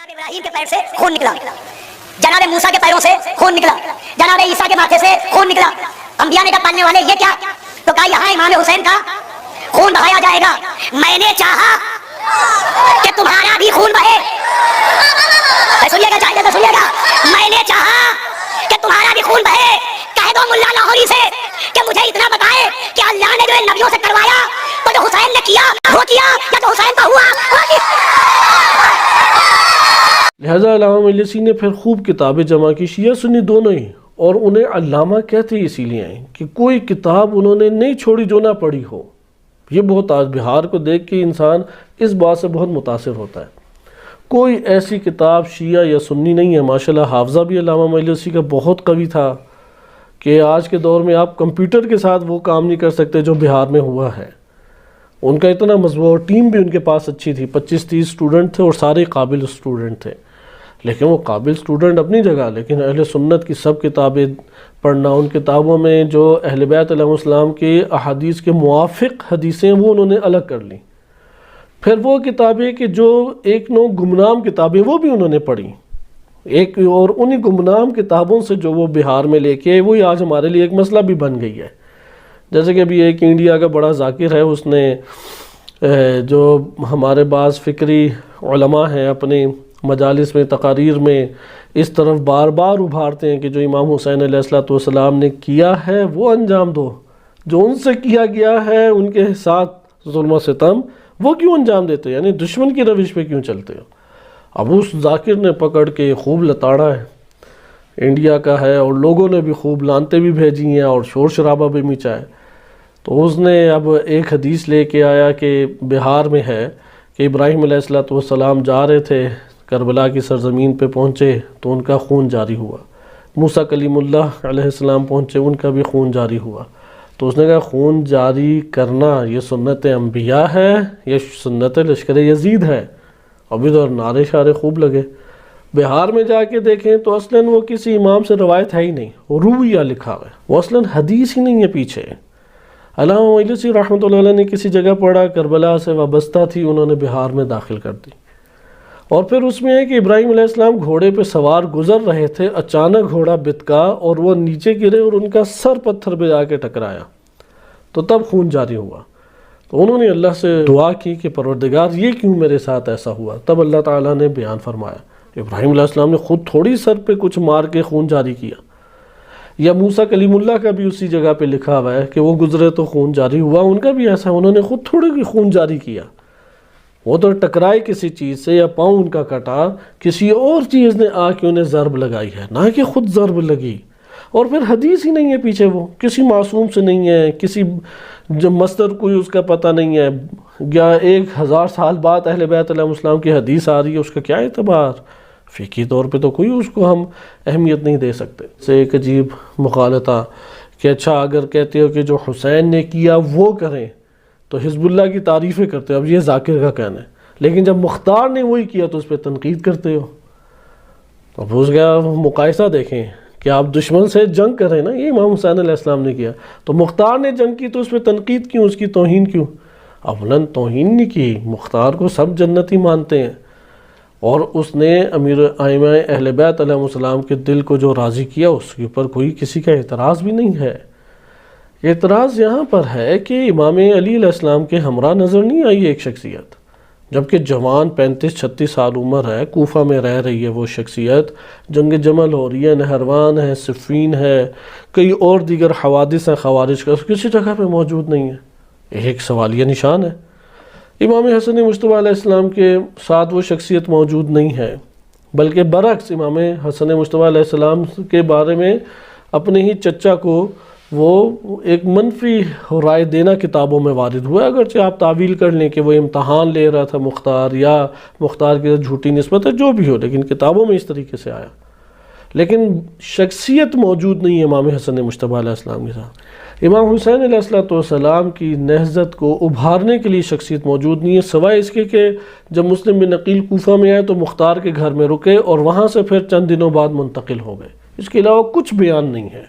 جناب ابراہیم کے پیر سے خون نکلا، جناب موسیٰ کے پیروں سے خون نکلا، جناب عیسیٰ کے ماتھے سے خون نکلا۔ انبیاء نے کہا پالنے والے یہ کیا؟ تو کہا یہاں امام حسین کا خون بہایا جائے گا۔ میں نے چاہا کہ تمہارا بھی خون بہے، سنیے گا، چاہیے تو سنیے گا، میں نے چاہا کہ تمہارا بھی خون بہے۔ کہہ دو ملا لاہوری سے کہ مجھے اتنا بتائے کہ اللہ نے جو ان نبیوں سے کروایا تو جو حسین نے کیا وہ کیا یا جو حسین کا ہوا وہ کیا؟ لہذا علامہ مجلسی نے پھر خوب کتابیں جمع کی، شیعہ سنی دونوں ہی، اور انہیں علامہ کہتے ہی اسی لیے ہیں کہ کوئی کتاب انہوں نے نہیں چھوڑی جو نہ پڑھی ہو۔ یہ بہت آج بہار کو دیکھ کے انسان اس بات سے بہت متاثر ہوتا ہے۔ کوئی ایسی کتاب شیعہ یا سنی نہیں ہے۔ ماشاءاللہ حافظہ بھی علامہ مجلسی کا بہت قوی تھا کہ آج کے دور میں آپ کمپیوٹر کے ساتھ وہ کام نہیں کر سکتے جو بہار میں ہوا ہے۔ ان کا اتنا مضبوط، ٹیم بھی ان کے پاس اچھی تھی، 25-30 اسٹوڈنٹ تھے اور سارے قابل اسٹوڈنٹ تھے۔ لیکن وہ قابل اسٹوڈنٹ اپنی جگہ، لیکن اہل سنت کی سب کتابیں پڑھنا، ان کتابوں میں جو اہل بیت علیہ السلام کے احادیث کے موافق حدیثیں وہ انہوں نے الگ کر لیں۔ پھر وہ کتابیں کہ جو ایک نو گمنام کتابیں وہ بھی انہوں نے پڑھی، ایک اور انہی گمنام کتابوں سے جو وہ بہار میں لے کے وہی آج ہمارے لیے ایک مسئلہ بھی بن گئی ہے۔ جیسے کہ ابھی ایک انڈیا کا بڑا ذاکر ہے، اس نے جو ہمارے بعض فکری علماء ہیں اپنے مجالس میں تقاریر میں اس طرف بار بار ابھارتے ہیں کہ جو امام حسین علیہ السلام نے کیا ہے وہ انجام دو، جو ان سے کیا گیا ہے ان کے ساتھ ظلم و ستم وہ کیوں انجام دیتے ہو، یعنی دشمن کی روش پہ کیوں چلتے ہو۔ اب اس ذاکر نے پکڑ کے خوب لتاڑا ہے، انڈیا کا ہے، اور لوگوں نے بھی خوب لانتے بھی بھیجی ہیں اور شور شرابہ بھی مچا ہے۔ تو اس نے اب ایک حدیث لے کے آیا کہ بہار میں ہے کہ ابراہیم علیہ السلام جا رہے تھے، کربلا کی سرزمین پہ پہنچے تو ان کا خون جاری ہوا۔ موسیٰ کلیم اللہ علیہ السلام پہنچے، ان کا بھی خون جاری ہوا۔ تو اس نے کہا خون جاری کرنا یہ سنت انبیاء ہے یا سنت لشکر یزید ہے؟ اب ادھر نعرے شارے خوب لگے۔ بہار میں جا کے دیکھیں تو اصلاً وہ کسی امام سے روایت ہے ہی نہیں، وہ رویہ لکھا ہوا ہے، وہ اصلاً حدیث ہی نہیں ہے پیچھے۔ علامہ مجلسی رحمۃ اللہ علیہ نے کسی جگہ پڑھا، کربلا سے وابستہ تھی، انہوں نے بہار میں داخل کر دی، اور پھر اس میں ہے کہ ابراہیم علیہ السلام گھوڑے پہ سوار گزر رہے تھے، اچانک گھوڑا بتکا اور وہ نیچے گرے اور ان کا سر پتھر پہ جا کے ٹکرایا، تو تب خون جاری ہوا۔ تو انہوں نے اللہ سے دعا کی کہ پروردگار یہ کیوں میرے ساتھ ایسا ہوا؟ تب اللہ تعالیٰ نے بیان فرمایا۔ ابراہیم علیہ السلام نے خود تھوڑی سر پہ کچھ مار کے خون جاری کیا، یا موسیٰ کلیم اللہ کا بھی اسی جگہ پہ لکھا ہوا ہے کہ وہ گزرے تو خون جاری ہوا، ان کا بھی ایسا، انہوں نے خود تھوڑی خون جاری کیا۔ وہ تو ٹکرائے کسی چیز سے یا پاؤں ان کا کٹا، کسی اور چیز نے آ کے انہیں ضرب لگائی ہے، نہ کہ خود ضرب لگی۔ اور پھر حدیث ہی نہیں ہے پیچھے، وہ کسی معصوم سے نہیں ہے، کسی جو مصدر کوئی اس کا پتہ نہیں ہے، یا 1000 سال بعد اہل بیت علیہ السلام کی حدیث آ رہی ہے، اس کا کیا اعتبار؟ فقہی طور پہ تو کوئی اس کو ہم اہمیت نہیں دے سکتے۔ سے ایک عجیب مغالطہ کہ اچھا اگر کہتے ہو کہ جو حسین نے کیا وہ کریں تو حزب اللہ کی تعریفیں کرتے ہو، اب یہ ذاکر کا کہنا ہے، لیکن جب مختار نے وہی کیا تو اس پہ تنقید کرتے ہو۔ اب اس کا مقایسہ دیکھیں کہ آپ دشمن سے جنگ کریں نا، یہ امام حسین علیہ السلام نے کیا، تو مختار نے جنگ کی تو اس پہ تنقید کیوں، اس کی توہین کیوں؟ اولاً توہین نہیں کی، مختار کو سب جنتی مانتے ہیں، اور اس نے امیر ائمہ اہل بیت علیہ السلام کے دل کو جو راضی کیا اس کے اوپر کوئی کسی کا اعتراض بھی نہیں ہے۔ اعتراض یہاں پر ہے کہ امام علی علیہ السلام کے ہمراہ نظر نہیں آئی ایک شخصیت، جبکہ جوان 35-36 سال عمر ہے، کوفہ میں رہ رہی ہے وہ شخصیت، جنگ جمل ہو رہی ہے، نہروان ہے، صفین ہے، کئی اور دیگر حوادث ہیں خوارج کا، کسی جگہ پہ موجود نہیں ہے، ایک سوالیہ نشان ہے۔ امام حسن مجتبیٰ علیہ السلام کے ساتھ وہ شخصیت موجود نہیں ہے، بلکہ برعکس امام حسن مجتبیٰ علیہ السلام کے بارے میں اپنے ہی چچا کو وہ ایک منفی رائے دینا کتابوں میں وارد ہوا ہے، اگرچہ آپ تعویل کر لیں کہ وہ امتحان لے رہا تھا مختار، یا مختار کی جھوٹی نسبت ہے، جو بھی ہو، لیکن کتابوں میں اس طریقے سے آیا، لیکن شخصیت موجود نہیں ہے امام حسن مجتبیٰ علیہ السلام کے ساتھ۔ امام حسین علیہ السلام کی نہضت کو ابھارنے کے لیے شخصیت موجود نہیں ہے، سوائے اس کے کہ جب مسلم بن عقیل کوفہ میں آئے تو مختار کے گھر میں رکے اور وہاں سے پھر چند دنوں بعد منتقل ہو گئے، اس کے علاوہ کچھ بیان نہیں ہے۔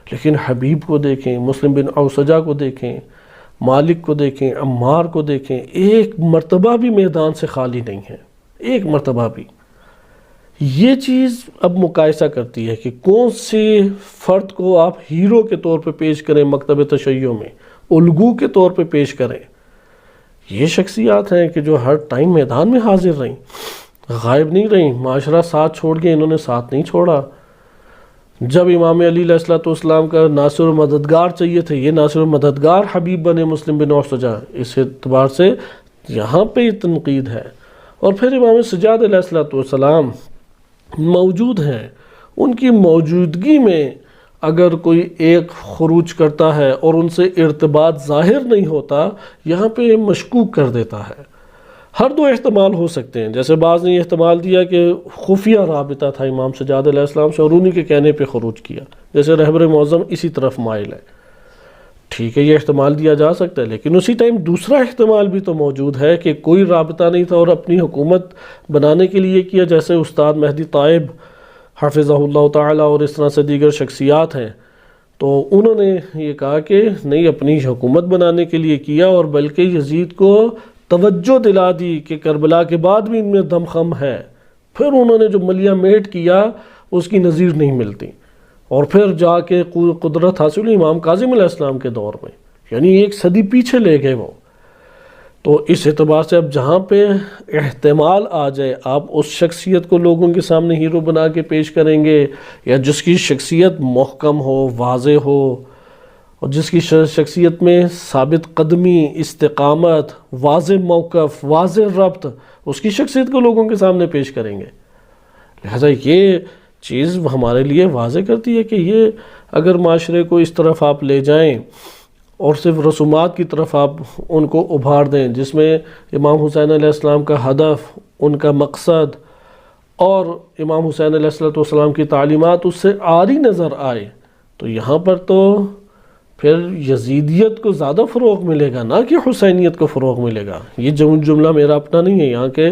لیکن حبیب کو دیکھیں، مسلم بن اوسجہ کو دیکھیں، مالک کو دیکھیں، عمار کو دیکھیں، ایک مرتبہ بھی میدان سے خالی نہیں ہے، ایک مرتبہ بھی۔ یہ چیز اب مقایسہ کرتی ہے کہ کون سے فرد کو آپ ہیرو کے طور پہ پیش کریں مکتب تشیع میں، الگو کے طور پہ پیش کریں۔ یہ شخصیات ہیں کہ جو ہر ٹائم میدان میں حاضر رہیں، غائب نہیں رہیں، معاشرہ ساتھ چھوڑ کے انہوں نے ساتھ نہیں چھوڑا۔ جب امام علی علیہ السلام کا ناصر و مددگار چاہیے تھے، یہ ناصر و مددگار حبیب بنے مسلم بن ارسطو، اس اعتبار سے یہاں پہ یہ تنقید ہے۔ اور پھر امام سجاد علیہ السلام موجود ہیں، ان کی موجودگی میں اگر کوئی ایک خروج کرتا ہے اور ان سے ارتباط ظاہر نہیں ہوتا، یہاں پہ مشکوک کر دیتا ہے۔ ہر دو احتمال ہو سکتے ہیں، جیسے بعض نے یہ احتمال دیا کہ خفیہ رابطہ تھا امام سجاد علیہ السلام سے اور انہی کے کہنے پہ خروج کیا، جیسے رہبر معظم اسی طرف مائل ہے۔ ٹھیک ہے، یہ احتمال دیا جا سکتا ہے، لیکن اسی ٹائم دوسرا احتمال بھی تو موجود ہے کہ کوئی رابطہ نہیں تھا اور اپنی حکومت بنانے کے لیے کیا، جیسے استاد مہدی طائب حفظہ اللہ تعالی اور اس طرح سے دیگر شخصیات ہیں، تو انہوں نے یہ کہا کہ نہیں، اپنی حکومت بنانے کے لیے کیا، اور بلکہ یزید کو توجہ دلا دی کہ کربلا کے بعد بھی ان میں دم خم ہے۔ پھر انہوں نے جو ملیہ میٹ کیا اس کی نظیر نہیں ملتی، اور پھر جا کے قدرت حاصل ہوئی امام کاظم علیہ السلام کے دور میں، یعنی ایک صدی پیچھے لے گئے وہ۔ تو اس اعتبار سے اب جہاں پہ احتمال آ جائے، آپ اس شخصیت کو لوگوں کے سامنے ہیرو بنا کے پیش کریں گے، یا جس کی شخصیت محکم ہو، واضح ہو، اور جس کی شخصیت میں ثابت قدمی، استقامت، واضح موقف، واضح ربط، اس کی شخصیت کو لوگوں کے سامنے پیش کریں گے۔ لہذا یہ چیز ہمارے لیے واضح کرتی ہے کہ یہ اگر معاشرے کو اس طرف آپ لے جائیں اور صرف رسومات کی طرف آپ ان کو ابھار دیں، جس میں امام حسین علیہ السلام کا ہدف، ان کا مقصد اور امام حسین علیہ السلام کی تعلیمات اس سے عاری نظر آئے، تو یہاں پر تو پھر یزیدیت کو زیادہ فروغ ملے گا، نہ کہ حسینیت کو فروغ ملے گا۔ یہ جملہ میرا اپنا نہیں ہے، یہاں کے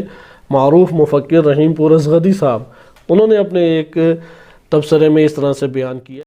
معروف مفکر رحیم پور ازغدی صاحب، انہوں نے اپنے ایک تبصرے میں اس طرح سے بیان کیا۔